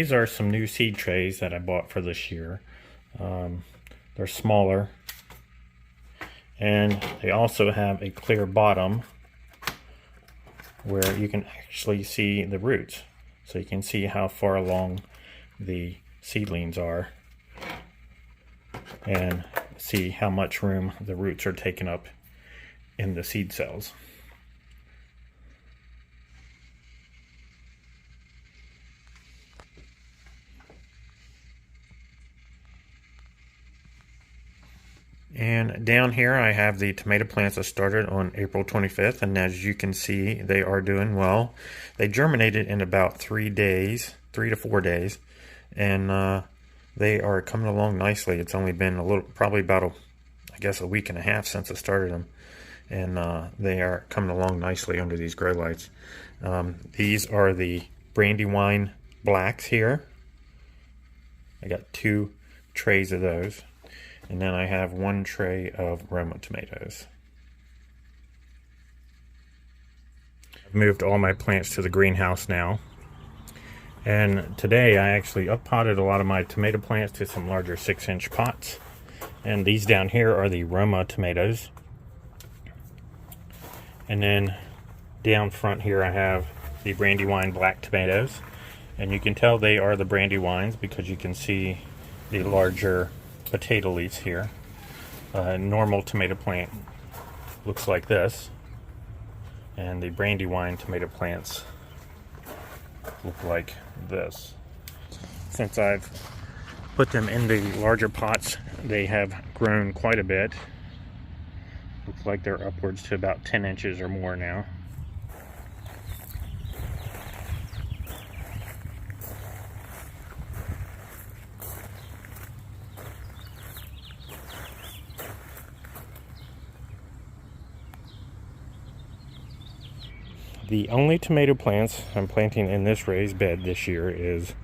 these are some new seed trays that I bought for this year. They're smaller, and they also have a clear bottom where you can actually see the roots. So you can see how far along the seedlings are and see how much room the roots are taking up in the seed cells. And down here I have the tomato plants that started on April 25th, and as you can see, they are doing well. They germinated in about 3 days, 3 to 4 days, and they are coming along nicely. It's only been probably about a week and a half since I started them, and they are coming along nicely under these grow lights. These are the Brandywine Blacks here. I got 2 trays of those. And then I have 1 tray of Roma tomatoes. I've moved all my plants to the greenhouse now. And today I actually up-potted a lot of my tomato plants to some larger 6-inch pots. And these down here are the Roma tomatoes. And then down front here I have the Brandywine Black Tomatoes. And you can tell they are the Brandywines because you can see the larger potato leaves here. A normal tomato plant looks like this, and the Brandywine tomato plants look like this. Since I've put them in the larger pots, they have grown quite a bit. Looks like they're upwards to about 10 inches or more now. The only tomato plants I'm planting in this raised bed this year is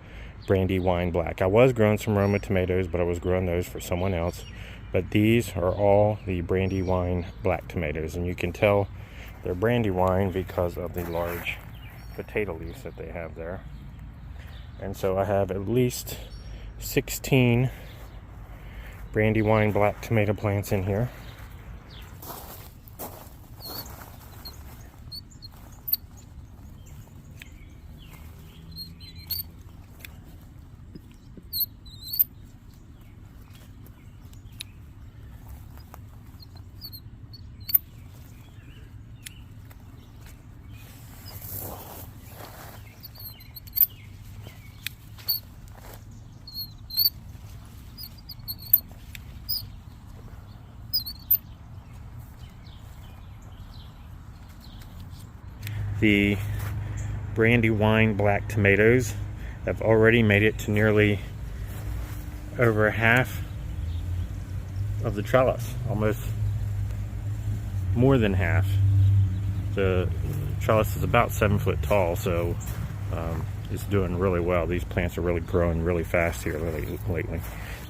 Brandywine Black. I was growing some Roma tomatoes, but I was growing those for someone else. But these are all the Brandywine Black tomatoes, and you can tell they're Brandywine because of the large potato leaves that they have there. And so I have at least 16 Brandywine Black tomato plants in here. The Brandywine Black Tomatoes have already made it to nearly over half of the trellis, almost more than half. The trellis is about 7 foot tall, so it's doing really well. These plants are really growing really fast here lately.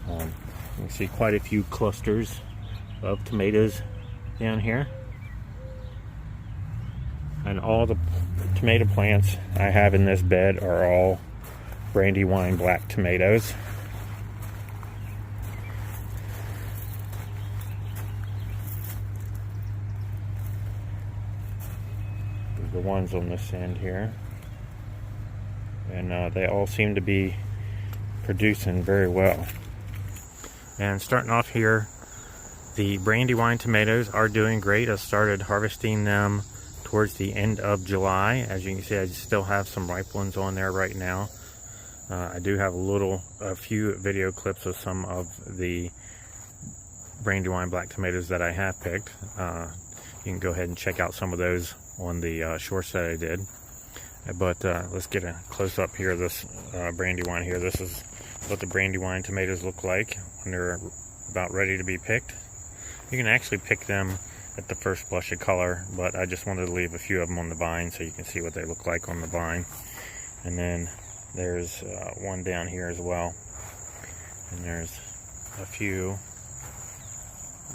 You can see quite a few clusters of tomatoes down here. And all the tomato plants I have in this bed are all Brandywine Black Tomatoes. The ones on this end here. And they all seem to be producing very well. And starting off here, the Brandywine tomatoes are doing great. I started harvesting them towards the end of July. As you can see, I still have some ripe ones on there right now. I do have a few video clips of some of the Brandywine Black Tomatoes that I have picked. You can go ahead and check out some of those on the shorts that I did. But let's get a close-up here of this Brandywine here. This is what the Brandywine tomatoes look like when they're about ready to be picked. You can actually pick them at the first blush of color, but I just wanted to leave a few of them on the vine so you can see what they look like on the vine. And then there's one down here as well, and there's a few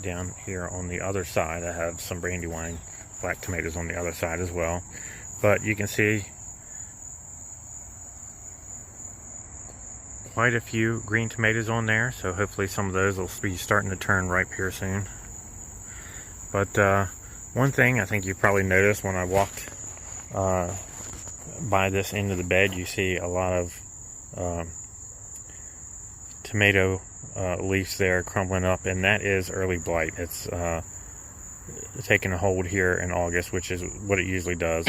down here on the other side. I have some Brandywine Black Tomatoes on the other side as well, but you can see quite a few green tomatoes on there, so hopefully some of those will be starting to turn ripe here soon. But one thing I think you probably noticed when I walked by this end of the bed, you see a lot of tomato leaves there crumbling up, and that is early blight. It's taking a hold here in August, which is what it usually does.